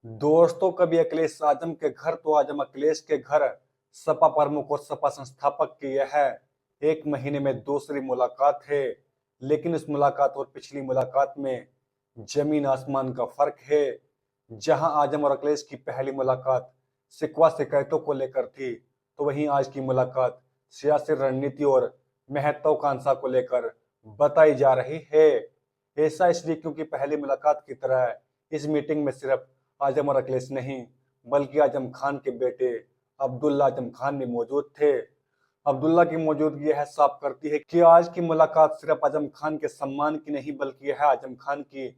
दोस्तों, कभी अखिलेश आजम के घर तो आजम अखिलेश के घर। सपा प्रमुख और सपा संस्थापक की यह 1 महीने में दूसरी मुलाकात है। लेकिन इस मुलाकात और पिछली मुलाकात में जमीन आसमान का फर्क है। जहां आजम और अखिलेश की पहली मुलाकात शिकवा शिकायतों को लेकर थी, तो वहीं आज की मुलाकात सियासी रणनीति और महत्वाकांक्षा को लेकर बताई जा रही है। ऐसा इसलिए क्योंकि पहली मुलाकात की तरह इस मीटिंग में सिर्फ आजम और अखिलेश नहीं, बल्कि आजम खान के बेटे अब्दुल्ला आजम खान भी मौजूद थे। अब्दुल्ला की मौजूदगी यह साफ करती है कि आज की मुलाकात सिर्फ आजम खान के सम्मान की नहीं, बल्कि यह आजम खान की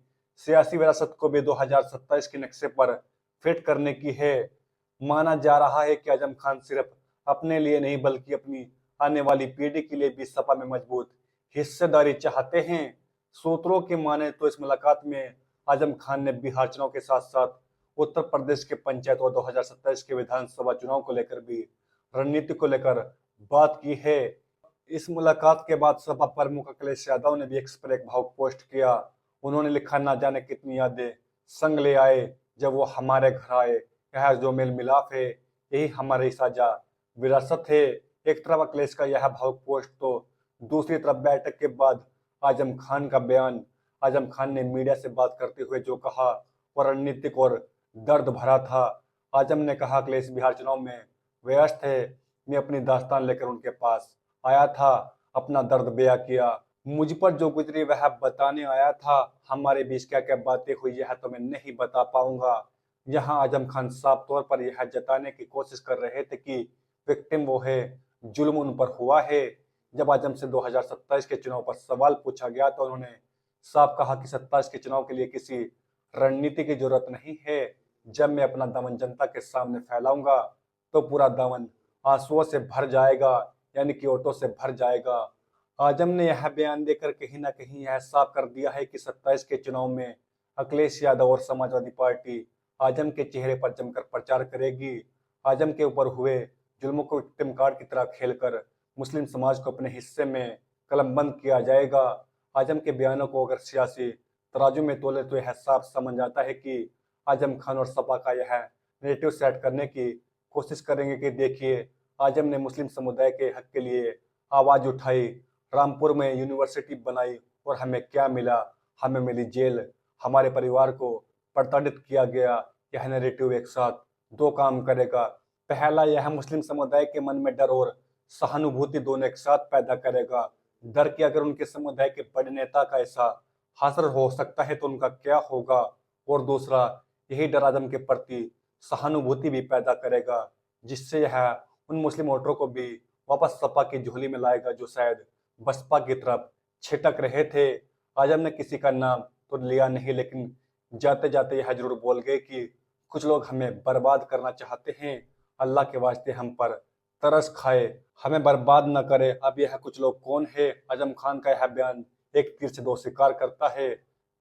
सियासी विरासत को भी 2027 के नक्शे पर फिट करने की है। माना जा रहा है कि आजम खान सिर्फ अपने लिए नहीं, बल्कि अपनी आने वाली पीढ़ी के लिए भी सपा में मजबूत हिस्सेदारी चाहते हैं। सूत्रों की माने तो इस मुलाकात में आजम खान ने बिहार चुनाव के साथ साथ उत्तर प्रदेश के पंचायत और 2027 के विधानसभा चुनाव को लेकर भी रणनीति को लेकर बात की है। इस मुलाकात के बाद सपा प्रमुख अखिलेश यादव ने भी एक्स पर एक भावुक पोस्ट किया। उन्होंने लिखा, ना जाने कितनी यादें संग ले आए जब वो हमारे घर आए। यह जो मेल मिलाप है, यही हमारी साझा विरासत है। एक तरफ अखिलेश का यह भावुक पोस्ट तो दूसरी तरफ बैठक के बाद आजम खान का बयान। आजम खान ने मीडिया से बात करते हुए जो कहा वो रणनीतिक और दर्द भरा था। आजम ने कहा, अखिलेश बिहार चुनाव में व्यस्त है। मैं अपनी दास्तान लेकर उनके पास आया था, अपना दर्द बयां किया। मुझ पर जो गुजरी वह बताने आया था। हमारे बीच क्या क्या बातें हुई यह तो मैं नहीं बता पाऊंगा। यहाँ आजम खान साफ तौर पर यह जताने की कोशिश कर रहे थे कि विक्टिम वो है, जुल्म उन पर हुआ है। जब आजम से 2027 के चुनाव पर सवाल पूछा गया तो उन्होंने साफ कहा कि 27 के चुनाव के लिए किसी रणनीति की जरूरत नहीं है। जब मैं अपना दामन जनता के सामने फैलाऊंगा तो पूरा दामन आंसुओं से भर जाएगा, यानी कि ओटों से भर जाएगा। आजम ने यह बयान देकर कहीं ना कहीं यह साफ कर दिया है कि 27 के चुनाव में अखिलेश यादव और समाजवादी पार्टी आजम के चेहरे पर जमकर प्रचार करेगी। आजम के ऊपर हुए जुल्मों को विक्टिम कार्ड की तरह खेलकर मुस्लिम समाज को अपने हिस्से में कलमबंद किया जाएगा। आजम के बयानों को अगर सियासी तराजू में तोले तो यह साफ समझ आता है कि आजम खान और सपा का यह नेरेटिव सेट करने की कोशिश करेंगे कि देखिए, आजम ने मुस्लिम समुदाय के हक के लिए आवाज उठाई, रामपुर में यूनिवर्सिटी बनाई और हमें क्या मिला? हमें मिली जेल। हमारे परिवार को प्रताड़ित किया गया। यह नैरेटिव एक साथ दो काम करेगा। पहला, यह मुस्लिम समुदाय के मन में डर और सहानुभूति दोनों एक साथ पैदा करेगा। डर कि अगर उनके समुदाय के बड़े नेता का ऐसा हासिल हो सकता है तो उनका क्या होगा। और दूसरा, यही डर आजम के प्रति सहानुभूति भी पैदा करेगा, जिससे यह उन मुस्लिम वोटरों को भी वापस सपा की झोली में लाएगा जो शायद बसपा की तरफ छिटक रहे थे। आजम ने किसी का नाम तो लिया नहीं, लेकिन जाते जाते यह जरूर बोल गए कि कुछ लोग हमें बर्बाद करना चाहते हैं। अल्लाह के वास्ते हम पर तरस खाए, हमें बर्बाद न करे। अब यह कुछ लोग कौन है? आजम खान का यह बयान एक तीर से दो शिकार करता है।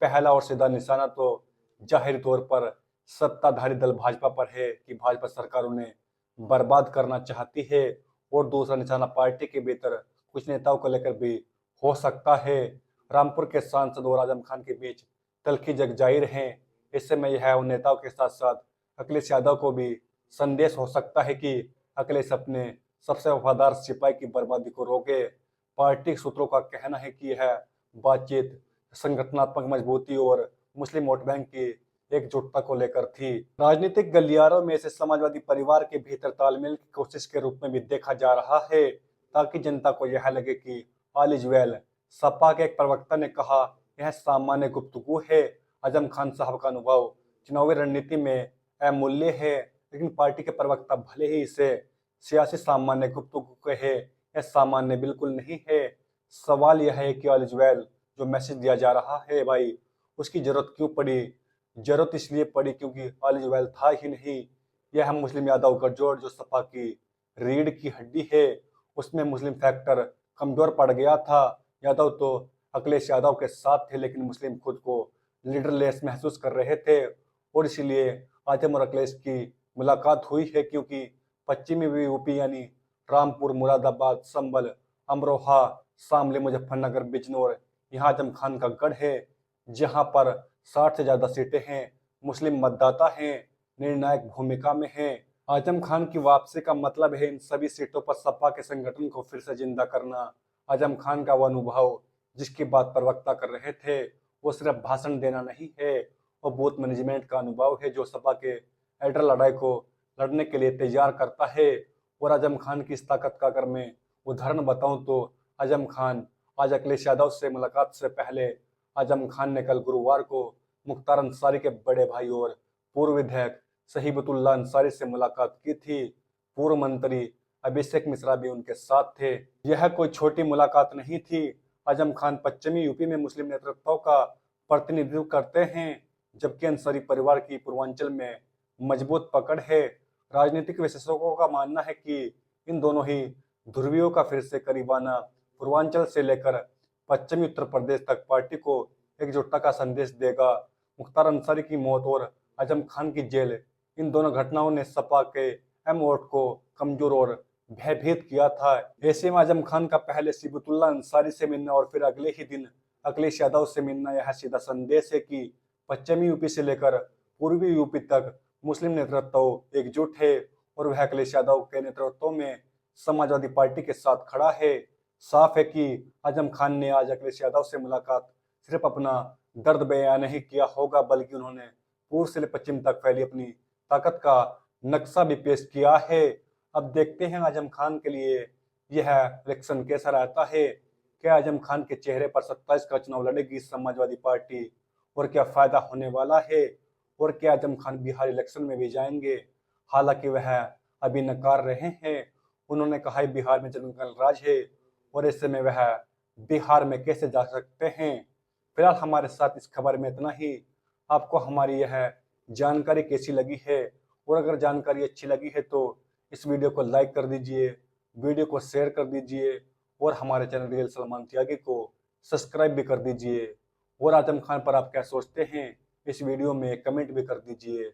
पहला और सीधा निशाना तो जाहिर तौर पर सत्ताधारी दल भाजपा पर है कि भाजपा सरकार उन्हें बर्बाद करना चाहती है। और दूसरा निशाना पार्टी के भीतर कुछ नेताओं को लेकर भी हो सकता है। रामपुर के सांसद और आजम खान के बीच तल्खी जग जाहिर है। इससे में यह उन नेताओं के साथ साथ अखिलेश यादव को भी संदेश हो सकता है कि अखिलेश अपने सबसे वफादार सिपाही की बर्बादी को रोके। पार्टी सूत्रों का कहना है कि यह बातचीत संगठनात्मक मजबूती और मुस्लिम वोट बैंक की एकजुटता को लेकर थी। राजनीतिक गलियारों में इसे समाजवादी परिवार के भीतर तालमेल की कोशिश के रूप में भी देखा जा रहा है, ताकि जनता को यह लगे कि ऑल इज वेल। सपा के एक प्रवक्ता ने कहा, यह सामान्य गुफ्तगू है। आजम खान साहब का अनुभव चुनावी रणनीति में अमूल्य है, लेकिन पार्टी के प्रवक्ता भले ही इसे सियासी सामान्य गुफ्तगू कहे, यह सामान्य बिल्कुल नहीं है। सवाल यह है कि ऑल इज वेल जो मैसेज दिया जा रहा है भाई, उसकी जरूरत क्यों पड़ी? जरूरत इसलिए पड़ी क्योंकि ऑल इज वेल था ही नहीं। यह मुस्लिम यादव गठजोड़ जो सपा की रीढ़ की हड्डी है, उसमें मुस्लिम फैक्टर कमजोर पड़ गया था। यादव तो अखिलेश यादव के साथ थे, लेकिन मुस्लिम खुद को लीडरलेस महसूस कर रहे थे। और इसीलिए आजम और अखिलेश की मुलाकात हुई है, क्योंकि पश्चिमी यूपी यानी रामपुर, मुरादाबाद, संभल, अमरोहा, शामली, मुजफ्फरनगर, बिजनौर, यहाँ आजम खान का गढ़ है, जहाँ पर 60 से ज्यादा सीटें हैं, मुस्लिम मतदाता हैं। निर्णायक भूमिका में हैं। आजम खान की वापसी का मतलब है इन सभी सीटों पर सपा के संगठन को फिर से जिंदा करना। आजम खान का वह अनुभव जिसकी बात प्रवक्ता कर रहे थे, वो सिर्फ भाषण देना नहीं है, वो बूथ मैनेजमेंट का अनुभव है जो सपा के एडर लड़ाई को लड़ने के लिए तैयार करता है। और आजम खान की इस ताकत का अगर मैं उदाहरण बताऊं तो आजम खान आज अखिलेश यादव से मुलाकात से पहले आजम खान ने कल गुरुवार को मुख्तार अंसारी के बड़े भाई और पूर्व विधायक शहीबतुल्लाह अंसारी से मुलाकात की थी। पूर्व मंत्री अभिषेक मिश्रा भी उनके साथ थे। यह कोई छोटी मुलाकात नहीं थी। आजम खान पश्चिमी यूपी में मुस्लिम नेतृत्व का प्रतिनिधित्व करते हैं, जबकि अंसारी परिवार की पूर्वांचल में मजबूत पकड़ है। राजनीतिक विशेषज्ञों का मानना है कि इन दोनों ही ध्रुवियों का फिर से करीबाना पूर्वांचल से लेकर पश्चिमी उत्तर प्रदेश तक पार्टी को एकजुटता का संदेश देगा। मुख्तार अंसारी की मौत और आजम खान की जेल, इन दोनों घटनाओं ने सपा के एम वोट को कमजोर और भयभीत किया था। ऐसे में आजम खान का पहले सिबतुल्लाह अंसारी से मिलना और फिर अगले ही दिन अखिलेश यादव से मिलना यह सीधा संदेश है कि पश्चिमी यूपी से लेकर पूर्वी यूपी तक मुस्लिम नेतृत्व एकजुट है और वह अखिलेश यादव के नेतृत्व में समाजवादी पार्टी के साथ खड़ा है। साफ है कि आजम खान ने आज अखिलेश यादव से मुलाकात सिर्फ अपना दर्द बयान नहीं किया होगा, बल्कि उन्होंने पूर्व से पश्चिम तक फैली अपनी ताकत का नक्शा भी पेश किया है। अब देखते हैं आजम खान के लिए यह इलेक्शन कैसा रहता है। क्या आजम खान के चेहरे पर 27 का चुनाव लड़ेगी समाजवादी पार्टी और क्या फायदा होने वाला है, और क्या आजम खान बिहार इलेक्शन में भी जाएंगे। हालांकि वह अभी नकार रहे हैं। उन्होंने कहा है बिहार में जंगल राज है और ऐसे में वह बिहार में कैसे जा सकते हैं। फिलहाल हमारे साथ इस खबर में इतना ही। आपको हमारी यह जानकारी कैसी लगी है, और अगर जानकारी अच्छी लगी है तो इस वीडियो को लाइक कर दीजिए, वीडियो को शेयर कर दीजिए और हमारे चैनल रियल सलमान त्यागी को सब्सक्राइब भी कर दीजिए। और आजम खान पर आप क्या सोचते हैं इस वीडियो में कमेंट भी कर दीजिए।